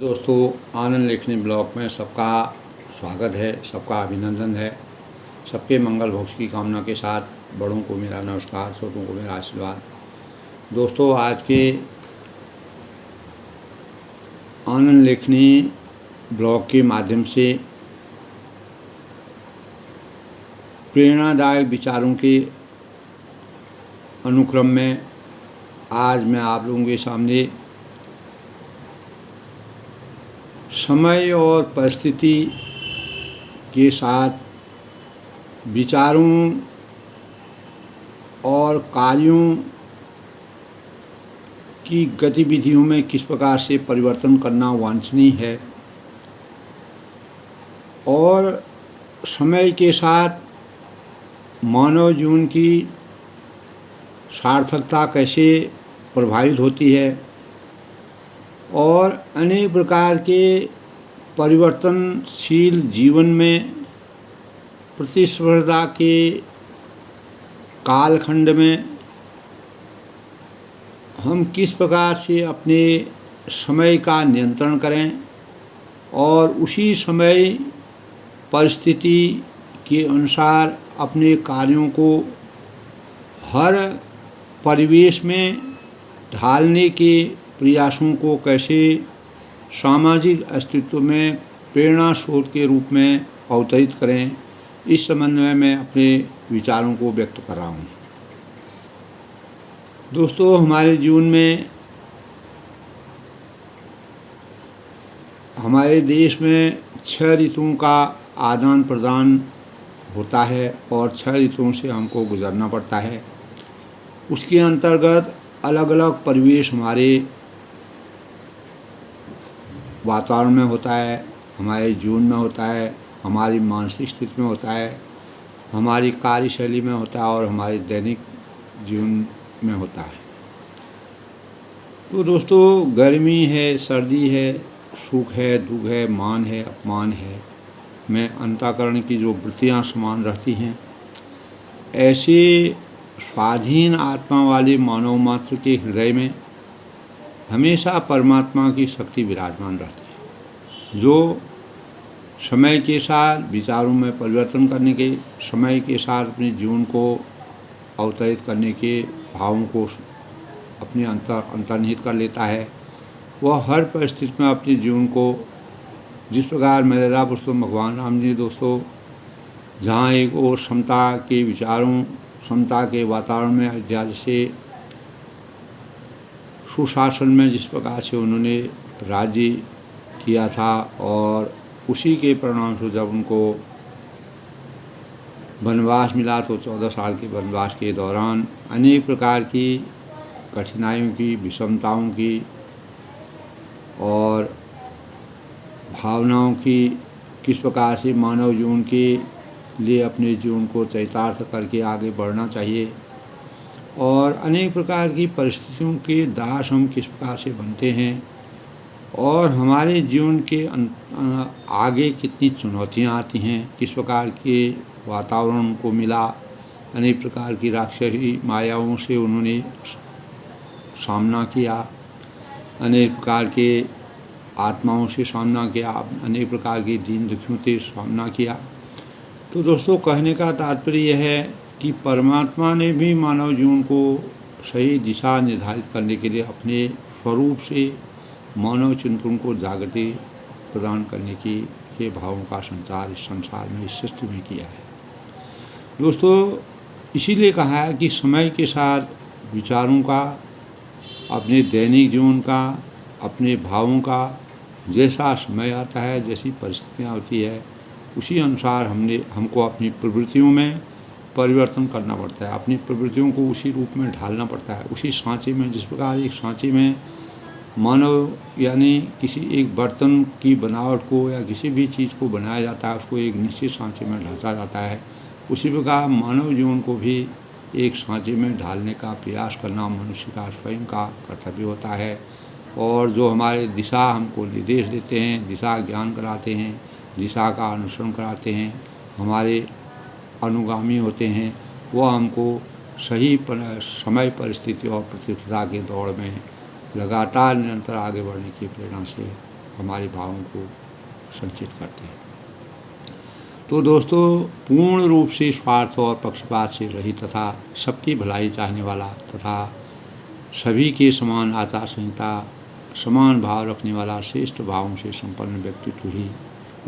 दोस्तों, आनंद लेखनी ब्लॉग में सबका स्वागत है, सबका अभिनंदन है। सबके मंगल भोग की कामना के साथ बड़ों को मेरा नमस्कार, छोटों को मेरा आशीर्वाद। दोस्तों, आज के आनंद लेखनी ब्लॉग के माध्यम से प्रेरणादायक विचारों के अनुक्रम में आज मैं आप लोगों के सामने समय और परिस्थिति के साथ विचारों और कार्यों की गतिविधियों में किस प्रकार से परिवर्तन करना वांछनीय है और समय के साथ मानव जीवन की सार्थकता कैसे प्रभावित होती है और अनेक प्रकार के परिवर्तनशील जीवन में प्रतिस्पर्धा के कालखंड में हम किस प्रकार से अपने समय का नियंत्रण करें और उसी समय परिस्थिति के अनुसार अपने कार्यों को हर परिवेश में ढालने के प्रयासों को कैसे सामाजिक अस्तित्व में प्रेरणा स्रोत के रूप में अवतरित करें, इस संबंध में मैं अपने विचारों को व्यक्त कर रहा हूँ। दोस्तों, हमारे जीवन में, हमारे देश में 6 ऋतुओं का आदान प्रदान होता है और 6 ऋतुओं से हमको गुजरना पड़ता है। उसके अंतर्गत अलग अलग परिवेश हमारे वातावरण में होता है, हमारे जीवन में होता है, हमारी मानसिक स्थिति में होता है, हमारी कार्यशैली में होता है और हमारे दैनिक जीवन में होता है। तो दोस्तों, गर्मी है, सर्दी है, सुख है, दुख है, मान है, अपमान है में अंतःकरण की जो वृत्तियाँ समान रहती हैं, ऐसे स्वाधीन आत्मा वाले मानव मात्र के हृदय में हमेशा परमात्मा की शक्ति विराजमान रहती है, जो समय के साथ विचारों में परिवर्तन करने के, समय के साथ अपने जीवन को अवतरित करने के भावों को अपने अंतर्निहित कर लेता है। वह हर परिस्थिति में अपने जीवन को, जिस प्रकार मर्यादा पुरुषोत्तम भगवान राम जी दोस्तों जहाँ एक और समता के विचारों, समता के वातावरण में अयोध्या से सुशासन में जिस प्रकार से उन्होंने राज्य किया था और उसी के परिणाम से जब उनको वनवास मिला तो 14 साल के वनवास के दौरान अनेक प्रकार की कठिनाइयों की, विषमताओं की और भावनाओं की किस प्रकार से मानव जीवन के लिए अपने जीवन को चरितार्थ करके आगे बढ़ना चाहिए और अनेक प्रकार की परिस्थितियों के दास हम किस प्रकार से बनते हैं और हमारे जीवन के आगे कितनी चुनौतियां आती हैं, किस प्रकार के वातावरण को मिला, अनेक प्रकार की राक्षसी मायाओं से उन्होंने सामना किया, अनेक प्रकार के आत्माओं से सामना किया, अनेक प्रकार के दीन दुखियों से सामना किया। तो दोस्तों, कहने का तात्पर्य यह है कि परमात्मा ने भी मानव जीवन को सही दिशा निर्धारित करने के लिए अपने स्वरूप से मानव चिंतन को जागृति प्रदान करने के भावों का संचार इस संसार में, इस सृष्टि में किया है। दोस्तों, इसीलिए कहा है कि समय के साथ विचारों का, अपने दैनिक जीवन का, अपने भावों का जैसा समय आता है, जैसी परिस्थितियाँ होती है, उसी अनुसार हमको अपनी प्रवृत्तियों में परिवर्तन करना पड़ता है, अपनी प्रवृत्तियों को उसी रूप में ढालना पड़ता है, उसी सांचे में। जिस प्रकार एक सांचे में मानव यानी किसी एक बर्तन की बनावट को या किसी भी चीज़ को बनाया जाता है, उसको एक निश्चित सांचे में ढाला जाता है, उसी प्रकार मानव जीवन को भी एक सांचे में ढालने का प्रयास करना मनुष्य का स्वयं का कर्तव्य होता है। और जो हमारे दिशा हमको निर्देश देते हैं, दिशा ज्ञान कराते हैं, दिशा का अनुसरण कराते हैं, हमारे अनुगामी होते हैं, वह हमको सही समय, परिस्थिति और प्रतिस्पर्धा के दौर में लगातार निरंतर आगे बढ़ने की प्रेरणा से हमारे भावों को संचित करते हैं। तो दोस्तों, पूर्ण रूप से स्वार्थ और पक्षपात से रहित तथा सबकी भलाई चाहने वाला तथा सभी के समान आचार संहिता, समान भाव रखने वाला श्रेष्ठ भावों से संपन्न व्यक्तित्व ही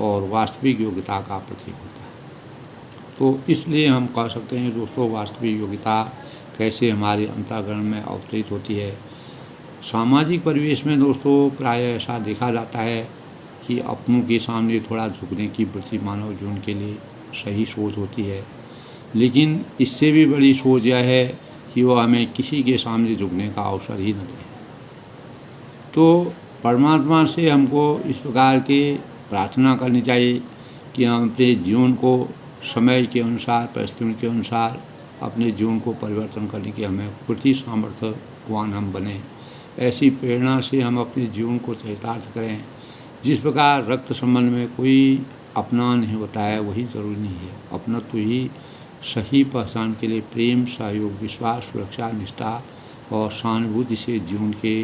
और वास्तविक योग्यता का प्रतीक होता है। तो इसलिए हम कह सकते हैं दोस्तों, वास्तविक योग्यता कैसे हमारे अंतःकरण में अवतरित होती है। सामाजिक परिवेश में दोस्तों प्रायः ऐसा देखा जाता है कि अपनों के सामने थोड़ा झुकने की वृत्ति मानव जीवन के लिए सही सोच होती है, लेकिन इससे भी बड़ी सोच यह है कि वह हमें किसी के सामने झुकने का अवसर ही न दे। तो परमात्मा से हमको इस प्रकार की प्रार्थना करनी चाहिए कि हम अपने जीवन को समय के अनुसार, परिस्थितियों के अनुसार अपने जीवन को परिवर्तन करने की हमें पूरी सामर्थ्यवान हम बने। ऐसी प्रेरणा से हम अपने जीवन को चरितार्थ करें। जिस प्रकार रक्त संबंध में कोई अपना नहीं होता है, वही जरूरी नहीं है। अपना तो ही सही पहचान के लिए प्रेम, सहयोग, विश्वास, सुरक्षा, निष्ठा और सहानुभूति से जीवन के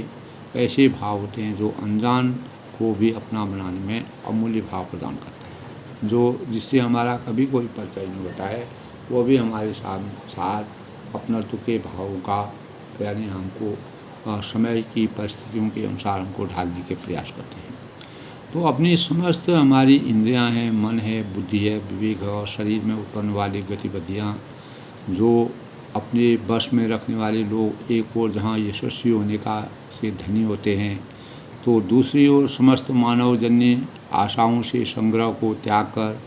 ऐसे भाव होते हैं जो अनजान को भी अपना बनाने में अमूल्य भाव प्रदान करते हैं, जिससे हमारा कभी कोई परिचय नहीं होता है, वो भी हमारे साथ अपनत्व के भावों का यानी हमको समय की परिस्थितियों के अनुसार हमको ढालने के प्रयास करते हैं। तो अपनी समस्त हमारी इंद्रियां हैं, मन है, बुद्धि है, विवेक है और शरीर में उत्पन्न वाली गतिविधियां जो अपने बस में रखने वाले लोग एक ओर जहां यशस्वी होने का से धनी होते हैं, तो दूसरी ओर समस्त मानवजन्य आशाओं से संग्रह को त्याग कर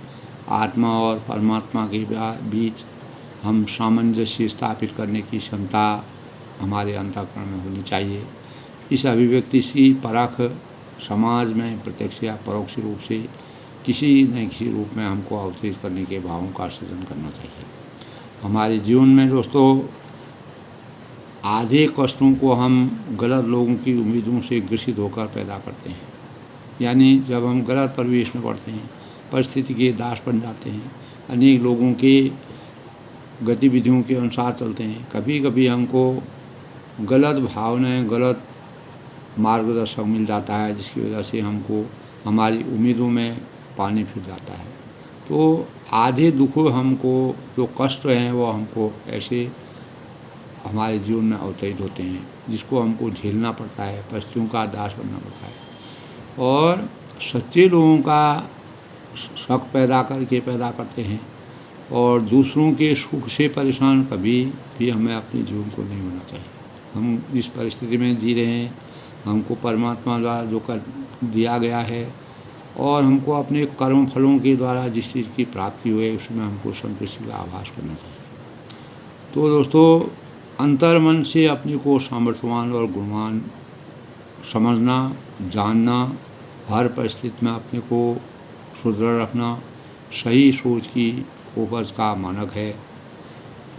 आत्मा और परमात्मा के बीच हम सामंजस्य स्थापित करने की क्षमता हमारे अंतःकरण में होनी चाहिए। इस अभिव्यक्ति से परख समाज में प्रत्यक्ष या परोक्ष रूप से किसी न किसी रूप में हमको अवतरित करने के भावों का सृजन करना चाहिए। हमारे जीवन में दोस्तों आधे कष्टों को हम गलत लोगों की उम्मीदों से ग्रसित होकर पैदा करते हैं। यानी जब हम गलत परिवेश में पड़ते हैं, परिस्थिति के दास बन जाते हैं, अनेक लोगों के गतिविधियों के अनुसार चलते हैं, कभी कभी हमको गलत भावनाएं, गलत मार्गदर्शक मिल जाता है, जिसकी वजह से हमको हमारी उम्मीदों में पानी फिर जाता है। तो आधे दुख हमको जो कष्ट हैं वो हमको ऐसे हमारे जीवन में अवतरित होते हैं, जिसको हमको झेलना पड़ता है, परिस्थितियों का दास बनना पड़ता है। और सच्चे लोगों का शक पैदा करते हैं और दूसरों के सुख से परेशान कभी भी हमें अपने जीवन को नहीं होना चाहिए। हम जिस परिस्थिति में जी रहे हैं, हमको परमात्मा द्वारा जो कर दिया गया है और हमको अपने कर्म फलों के द्वारा जिस चीज़ की प्राप्ति हुई उसमें हमको संतुष्टि का आभास करना चाहिए। तो दोस्तों, अंतर्मन से अपने को सामर्थ्यवान और गुणवान समझना, जानना, हर परिस्थिति में अपने को सुदृढ़ रखना सही सोच की उपज का मानक है।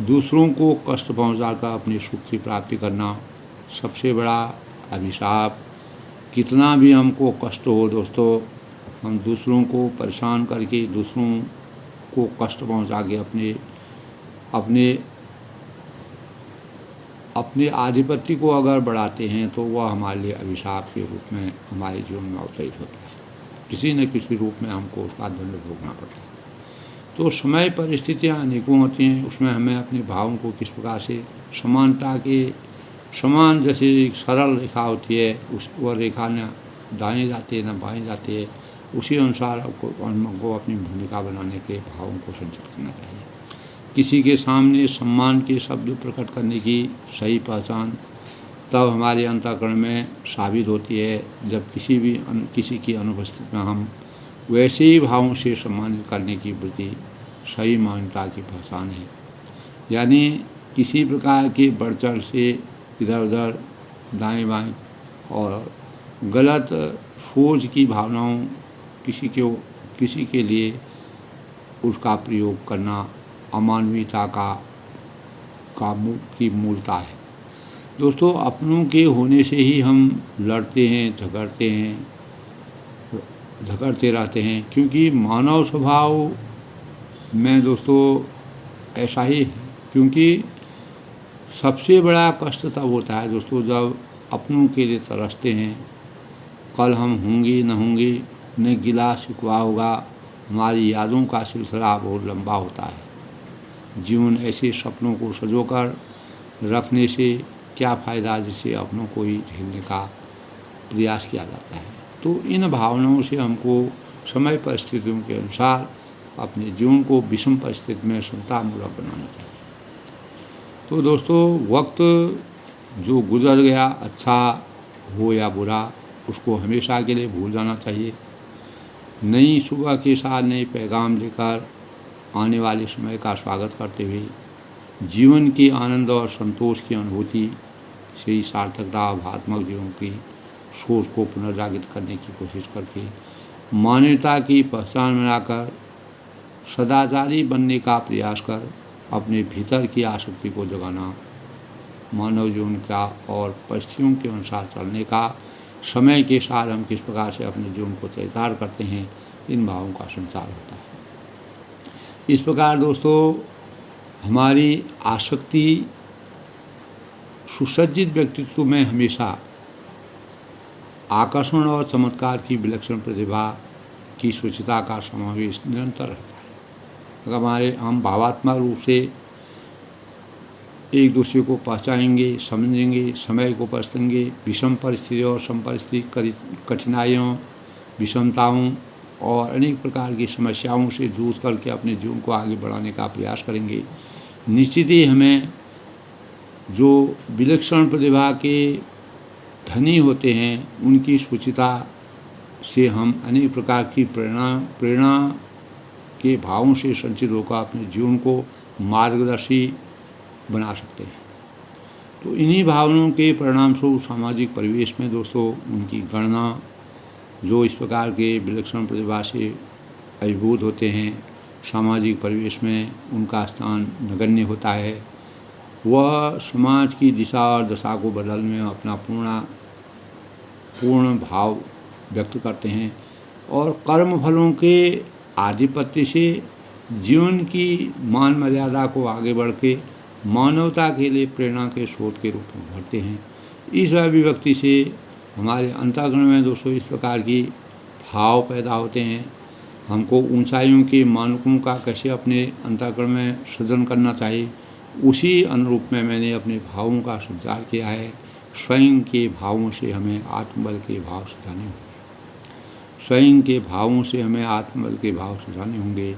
दूसरों को कष्ट पहुंचाकर अपने सुख की प्राप्ति करना सबसे बड़ा अभिशाप। कितना भी हमको कष्ट हो दोस्तों, हम दूसरों को परेशान करके, दूसरों को कष्ट पहुंचा के अपने आधिपत्य को अगर बढ़ाते हैं तो वह हमारे लिए अभिशाप के रूप में हमारे जीवन में अवतरित होता है। किसी न किसी रूप में हमको उसका दंड भोगना पड़ता है। तो समय परिस्थितियाँ अनेकों होती हैं, उसमें हमें अपने भावों को किस प्रकार से समानता के समान, जैसे एक सरल रेखा होती है, वह रेखा न दाएँ जाती है न बाएँ जाती है, उसी अनुसार हमको अपनी भूमिका बनाने के भावों को संचित करना चाहिए। किसी के सामने सम्मान के शब्द प्रकट करने की सही पहचान तब हमारे अंतःकरण में साबित होती है जब किसी की अनुपस्थिति में हम वैसे ही भावों से सम्मानित करने की वृत्ति सही मानवता की पहचान है। यानी किसी प्रकार के बढ़ चढ़ से इधर उधर दाएं बाएं और गलत सोच की भावनाओं किसी के लिए उसका प्रयोग करना अमानवीयता की मूलता है। दोस्तों, अपनों के होने से ही हम लड़ते हैं, झगड़ते रहते हैं, क्योंकि मानव स्वभाव में दोस्तों ऐसा ही है। क्योंकि सबसे बड़ा कष्ट तब होता है दोस्तों जब अपनों के लिए तरसते हैं, कल हम होंगे न होंगे, न गिला शिकवा होगा। हमारी यादों का सिलसिला बहुत लंबा होता है। जीवन ऐसे सपनों को सजोकर रखने से क्या फ़ायदा जिससे अपनों को ही झेलने का प्रयास किया जाता है। तो इन भावनाओं से हमको समय परिस्थितियों के अनुसार अपने जीवन को विषम परिस्थिति में समतामूलक बनाना चाहिए। तो दोस्तों, वक्त जो गुजर गया, अच्छा हो या बुरा, उसको हमेशा के लिए भूल जाना चाहिए। नई सुबह के साथ नए पैगाम लेकर आने वाले समय का स्वागत करते हुए जीवन के आनंद और संतोष की अनुभूति से ही सार्थकता और भावनात्मक जीवन की सोच को पुनर्जागृत करने की कोशिश करके मानवता की पहचान बनाकर सदाचारी बनने का प्रयास कर अपने भीतर की आसक्ति को जगाना, मानव जीवन का और परिस्थितियों के अनुसार चलने का, समय के साथ हम किस प्रकार से अपने जीवन को चरितार्थ करते हैं, इन भावों का संचार होता है। इस प्रकार दोस्तों, हमारी आसक्ति सुसज्जित व्यक्तित्व में हमेशा आकर्षण और चमत्कार की विलक्षण प्रतिभा की सूचिता का समावेश निरंतर रहता है। अगर हम भावात्मक रूप से एक दूसरे को पहचानेंगे, समझेंगे, समय को परखेंगे, विषम परिस्थिति और समपरिस्थिति कठिनाइयों, विषमताओं और अनेक प्रकार की समस्याओं से जूझ करके अपने जीवन को आगे बढ़ाने का प्रयास करेंगे, निश्चित ही हमें जो विलक्षण प्रतिभा के धनी होते हैं उनकी सूचिता से हम अनेक प्रकार की प्रेरणा के भावों से संचित होकर अपने जीवन को मार्गदर्शी बना सकते हैं। तो इन्हीं भावनाओं के परिणाम स्वरूप सामाजिक परिवेश में दोस्तों उनकी गणना, जो इस प्रकार के विलक्षण प्रतिभा से अभिभूत होते हैं, सामाजिक परिवेश में उनका स्थान नगण्य होता है। वह समाज की दिशा और दशा को बदलने में अपना पूर्ण भाव व्यक्त करते हैं और कर्म फलों के आधिपत्य से जीवन की मान मर्यादा को आगे बढ़ के मानवता के लिए प्रेरणा के स्रोत के रूप में उभरते हैं। इस अभिव्यक्ति से हमारे अंतःकरण में दोस्तों इस प्रकार की भाव पैदा होते हैं। हमको ऊंचाइयों के मानकों का कैसे अपने अंतःकरण में सृजन करना चाहिए, उसी अनुरूप में मैंने अपने भावों का संचार किया है। स्वयं के भावों से हमें आत्मबल के भाव सजाने होंगे। स्वयं के भावों से हमें आत्मबल के भाव सजाने होंगे।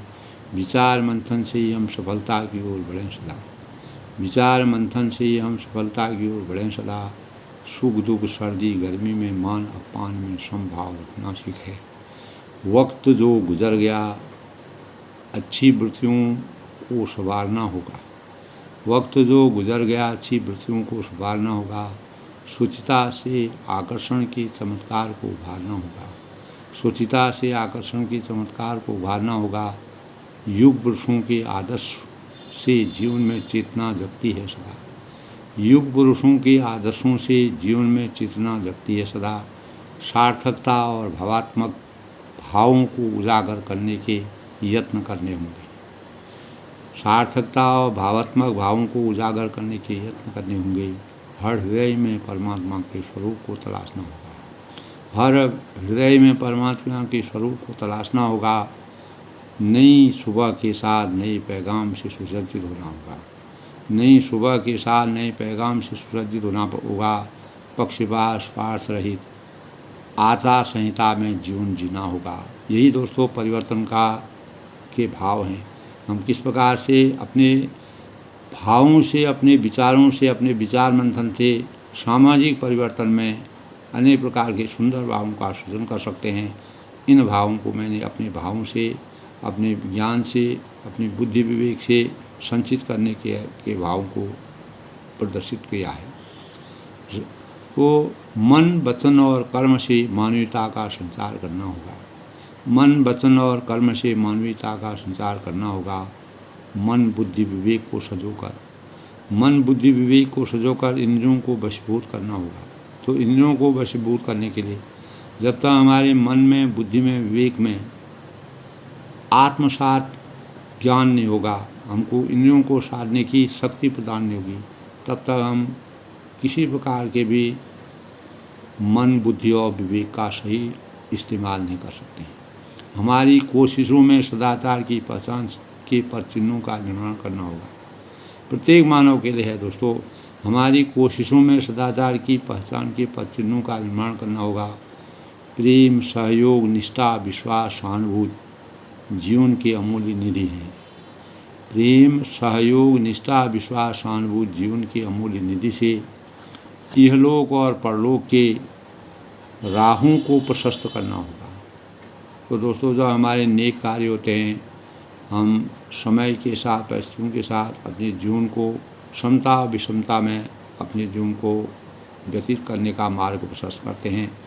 विचार मंथन से ही हम सफलता की ओर बढ़ें सदा। विचार मंथन से ही हम सफलता की ओर बढ़ें सदा। सुख दुख सर्दी गर्मी में मान अपमान में समभाव रखना सीखें। वक्त जो गुजर गया, अच्छी वृत्तियों को संवारना होगा। वक्त जो गुजर गया, अच्छी वृत्तियों को संवारना होगा। शुचिता से आकर्षण के चमत्कार को उभारना होगा। शुचिता से आकर्षण के चमत्कार को उभारना होगा। युग पुरुषों के आदर्श से जीवन में चेतना जगती है सदा। युग पुरुषों के आदर्शों से जीवन में चेतना जगती है सदा। सार्थकता और भावात्मक भावों को उजागर करने के यत्न करने होंगे। सार्थकता और भावात्मक भावों को उजागर करने के यत्न करने होंगे। हर हृदय में परमात्मा के स्वरूप को तलाशना होगा। हर हृदय में परमात्मा के स्वरूप को तलाशना होगा। नई सुबह के साथ नए पैगाम से सुसज्जित होना होगा। नई सुबह के साथ नए पैगाम से सुसज्जित होना होगा। पक्षपात स्वार्थ रहित आचार संहिता में जीवन जीना होगा। यही दोस्तों परिवर्तन के भाव हैं। हम किस प्रकार से अपने भावों से, अपने विचारों से, अपने विचार मंथन से सामाजिक परिवर्तन में अनेक प्रकार के सुंदर भावों का सृजन कर सकते हैं। इन भावों को मैंने अपने भावों से, अपने ज्ञान से, अपनी बुद्धि विवेक से संचित करने के भावों को प्रदर्शित किया है। तो मन, वचन और कर्म से मानवीयता का संचार करना होगा। मन, वचन और कर्म से मानवीयता का संचार करना होगा। मन बुद्धि विवेक को सजोकर इंद्रियों को वशीभूत करना होगा। तो इंद्रियों को वशीभूत करने के लिए जब तक हमारे मन में, बुद्धि में, विवेक में आत्मसात ज्ञान नहीं होगा, हमको इंद्रियों को साधने की शक्ति प्रदान नहीं होगी, तब तक हम किसी प्रकार के भी मन, बुद्धि और विवेक का सही इस्तेमाल नहीं कर सकते हैं। हमारी कोशिशों में सदाचार की पहचान के पद चिन्हों का निर्माण करना होगा। प्रत्येक मानव के लिए है दोस्तों, हमारी कोशिशों में सदाचार की पहचान के पद चिन्हों का निर्माण करना होगा। प्रेम, सहयोग, निष्ठा, विश्वास, सहानुभूति जीवन की अमूल्य निधि है। प्रेम, सहयोग, निष्ठा, विश्वास, सहानुभूति जीवन की अमूल्य निधि से इहलोक और परलोक के राहों को प्रशस्त करना होगा। तो दोस्तों, जो हमारे नेक कार्य होते हैं, हम समय के साथ, परिस्थितियों के साथ अपने जीवन को समता विषमता में अपने जीवन को व्यतीत करने का मार्ग प्रशस्त करते हैं,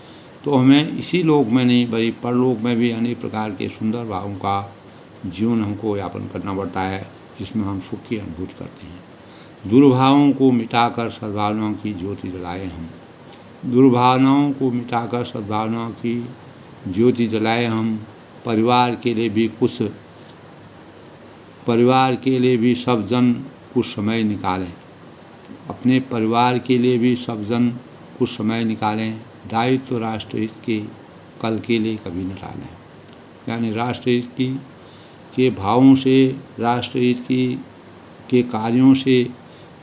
तो हमें इसी लोक में नहीं बल्कि परलोक में भी अनेक प्रकार के सुंदर भावों का जीवन हमको यापन करना पड़ता है, जिसमें हम सुख की अनुभूति करते हैं। दुर्भावों को मिटाकर सद्भावनाओं की ज्योति जलाए हम। दुर्भावनाओं को मिटाकर सद्भावनाओं की ज्योति जलाए हम। परिवार के लिए भी सब जन कुछ समय निकालें। अपने परिवार के लिए भी सब जन कुछ समय निकालें। दायित्व राष्ट्रहित के कल के लिए कभी न टालें। यानी राष्ट्रहित के भावों से, राष्ट्रहित के कार्यों से,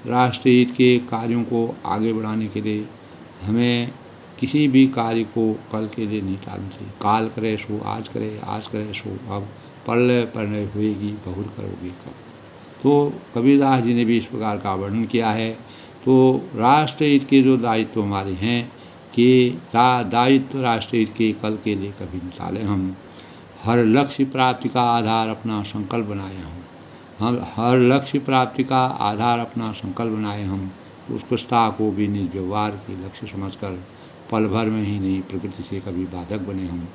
राष्ट्रहित के कार्यों को आगे बढ़ाने के लिए हमें किसी भी कार्य को कल के लिए नहीं टालना चाहिए। काल करे सो आज करे, आज करे सो अब, पढ़ने हुएगी बहुत करोगे कब। तो कबीरदास जी ने भी इस प्रकार का वर्णन किया है। तो राष्ट्रहित के जो दायित्व हमारे हैं कि दायित्व राष्ट्रहित के कल के लिए कभी न टालें हम। हर लक्ष्य प्राप्ति का आधार अपना संकल्प बनाए हम हर लक्ष्य प्राप्ति का आधार अपना संकल्प बनाए हम। उत्कृष्टता को भी निज व्यवहार के लक्ष्य समझकर पल भर में ही नहीं प्रकृति से कभी बाधक बने हम।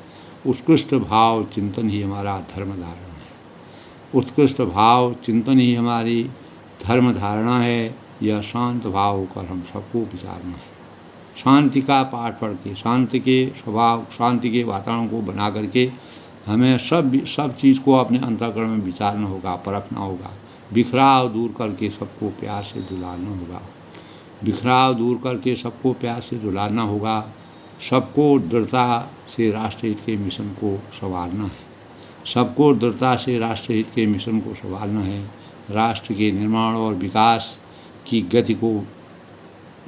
उत्कृष्ट भाव चिंतन ही हमारा धर्म धारणा है। उत्कृष्ट भाव चिंतन ही हमारी धर्म धारणा है। यह शांत भाव होकर हम सबको विचारना है। शांति का पाठ पढ़ के, शांति के स्वभाव, शांति के वातावरण को बना करके हमें सब चीज़ को अपने अंतःकरण में विचारना होगा, परखना होगा। बिखराव दूर करके सबको प्यार से दुलारना होगा। बिखराव दूर करके सबको प्यार से दुलारना होगा। सबको दृढ़ता से राष्ट्रहित के मिशन को संवारना है। सबको दृढ़ता से राष्ट्रहित के मिशन को संवारना है। राष्ट्र के निर्माण और विकास की गति को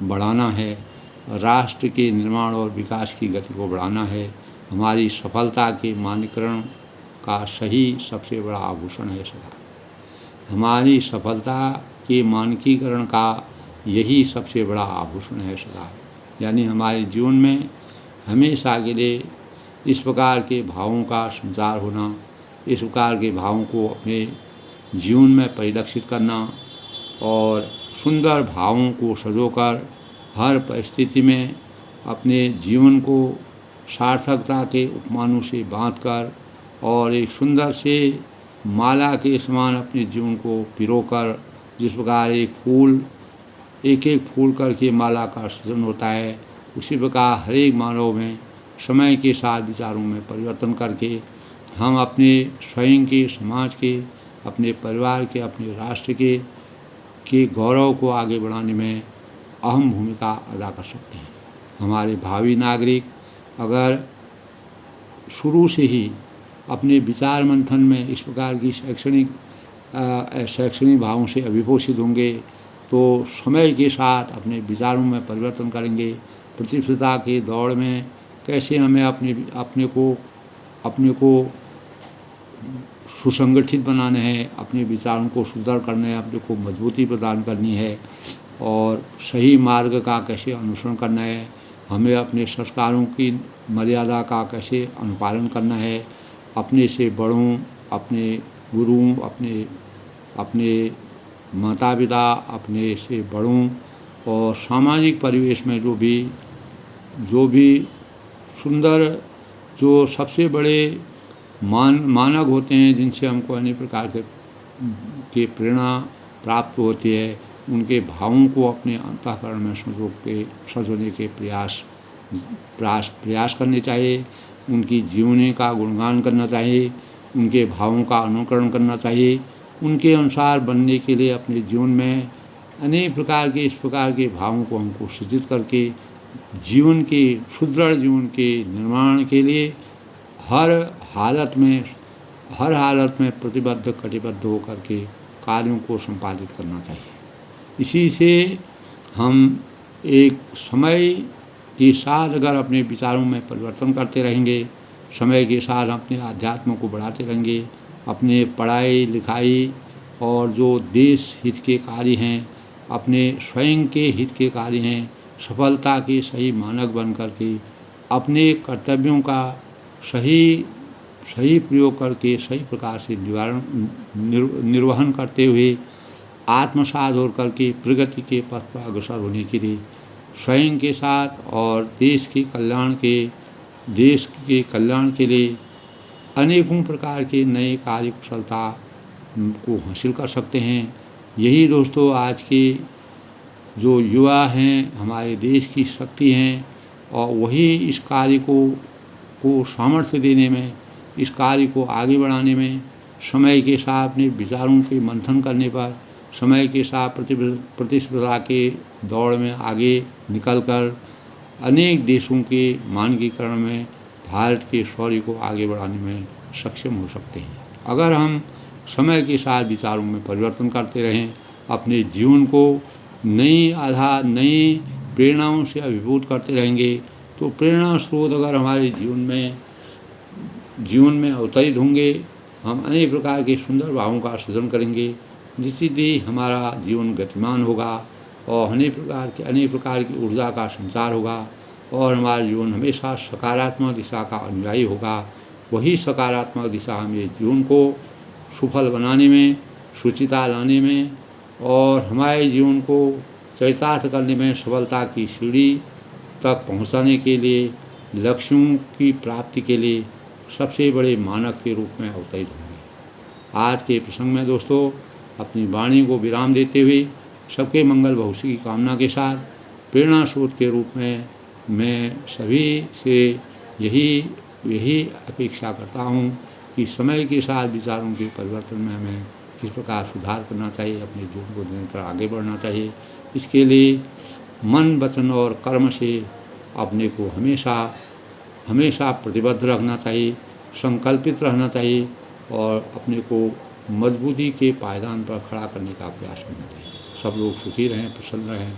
बढ़ाना है। राष्ट्र के निर्माण और विकास की गति को बढ़ाना है। हमारी सफलता के मानकीकरण का सही सबसे बड़ा आभूषण है सदा। हमारी सफलता के मानकीकरण का यही सबसे बड़ा आभूषण है सदा। यानी हमारे जीवन में हमेशा के लिए इस प्रकार के भावों का संचार होना, इस प्रकार के भावों को अपने जीवन में परिलक्षित करना और सुंदर भावों को सजोकर हर परिस्थिति में अपने जीवन को सार्थकता के उपमानों से बांधकर और एक सुंदर से माला के समान अपने जीवन को पिरोकर, जिस प्रकार एक एक फूल करके माला का सृजन होता है, उसी प्रकार हर एक मानव में समय के साथ विचारों में परिवर्तन करके हम अपने स्वयं के, समाज के, अपने परिवार के, अपने राष्ट्र के गौरव को आगे बढ़ाने में अहम भूमिका अदा कर सकते हैं। हमारे भावी नागरिक अगर शुरू से ही अपने विचार मंथन में इस प्रकार की शैक्षणिक भावों से अभिभूषित होंगे तो समय के साथ अपने विचारों में परिवर्तन करेंगे। प्रतिस्पर्धा के दौड़ में कैसे हमें अपने को सुसंगठित बनाना है, अपने विचारों को सुदृढ़ करना है, अपने को मजबूती प्रदान करनी है और सही मार्ग का कैसे अनुसरण करना है, हमें अपने संस्कारों की मर्यादा का कैसे अनुपालन करना है, अपने से बड़ों, अपने गुरुओं, अपने माता पिता, अपने से बड़ों और सामाजिक परिवेश में जो भी सुंदर, जो सबसे बड़े मानक होते हैं, जिनसे हमको अनेक प्रकार के प्रेरणा प्राप्त होती है, उनके भावों को अपने अंतःकरण में संजोने के प्रयास करने चाहिए। उनकी जीवनी का गुणगान करना चाहिए, उनके भावों का अनुकरण करना चाहिए। उनके अनुसार बनने के लिए अपने जीवन में अनेक प्रकार के इस प्रकार के भावों को हमको सृजित करके जीवन के सुदृढ़ जीवन के निर्माण के लिए हर हालत में प्रतिबद्ध कटिबद्ध होकर के कार्यों को संपादित करना चाहिए। इसी से हम एक समय के साथ अगर अपने विचारों में परिवर्तन करते रहेंगे, समय के साथ अपने आध्यात्म को बढ़ाते रहेंगे, अपने पढ़ाई लिखाई और जो देश हित के कार्य हैं, अपने स्वयं के हित के कार्य हैं, सफलता के सही मानक बन करके अपने कर्तव्यों का सही प्रयोग करके सही प्रकार से निर्वहन करते हुए आत्मसात हो करके प्रगति के पथ पर अग्रसर होने के लिए स्वयं के साथ और देश के कल्याण के लिए अनेकों प्रकार के नए कार्य कुशलता को हासिल कर सकते हैं। यही दोस्तों आज के जो युवा हैं, हमारे देश की शक्ति हैं, और वही इस कार्य को सामर्थ्य देने में, इस कार्य को आगे बढ़ाने में, समय के साथ अपने विचारों के मंथन करने पर, समय के साथ प्रतिस्पर्धा के दौड़ में आगे निकलकर अनेक देशों के मानकीकरण में भारत के शौर्य को आगे बढ़ाने में सक्षम हो सकते हैं। अगर हम समय के साथ विचारों में परिवर्तन करते रहें, अपने जीवन को नई प्रेरणाओं से अभिभूत करते रहेंगे, तो प्रेरणा स्रोत अगर हमारे जीवन में अवतरित होंगे, हम अनेक प्रकार के सुंदर भावों का सृजन करेंगे, जिससे हमारा जीवन गतिमान होगा और अनेक प्रकार की ऊर्जा का संचार होगा और हमारा जीवन हमेशा सकारात्मक दिशा का अनुयायी होगा। वही सकारात्मक दिशा हमें जीवन को सफल बनाने में, शुचिता लाने में और हमारे जीवन को चरितार्थ करने में, सफलता की सीढ़ी तक पहुंचाने के लिए, लक्ष्यों की प्राप्ति के लिए सबसे बड़े मानक के रूप में अवतरित होंगे। आज के प्रसंग में दोस्तों अपनी वाणी को विराम देते हुए सबके मंगल भविष्य की कामना के साथ प्रेरणा स्रोत के रूप में मैं सभी से यही अपेक्षा करता हूँ कि समय के साथ विचारों के परिवर्तन में हमें किस प्रकार सुधार करना चाहिए, अपने जीवन को निरंतर आगे बढ़ना चाहिए। इसके लिए मन, वचन और कर्म से अपने को हमेशा प्रतिबद्ध रखना चाहिए, संकल्पित रहना चाहिए और अपने को मजबूती के पायदान पर खड़ा करने का प्रयास करना चाहिए। सब लोग सुखी रहें, प्रसन्न रहें।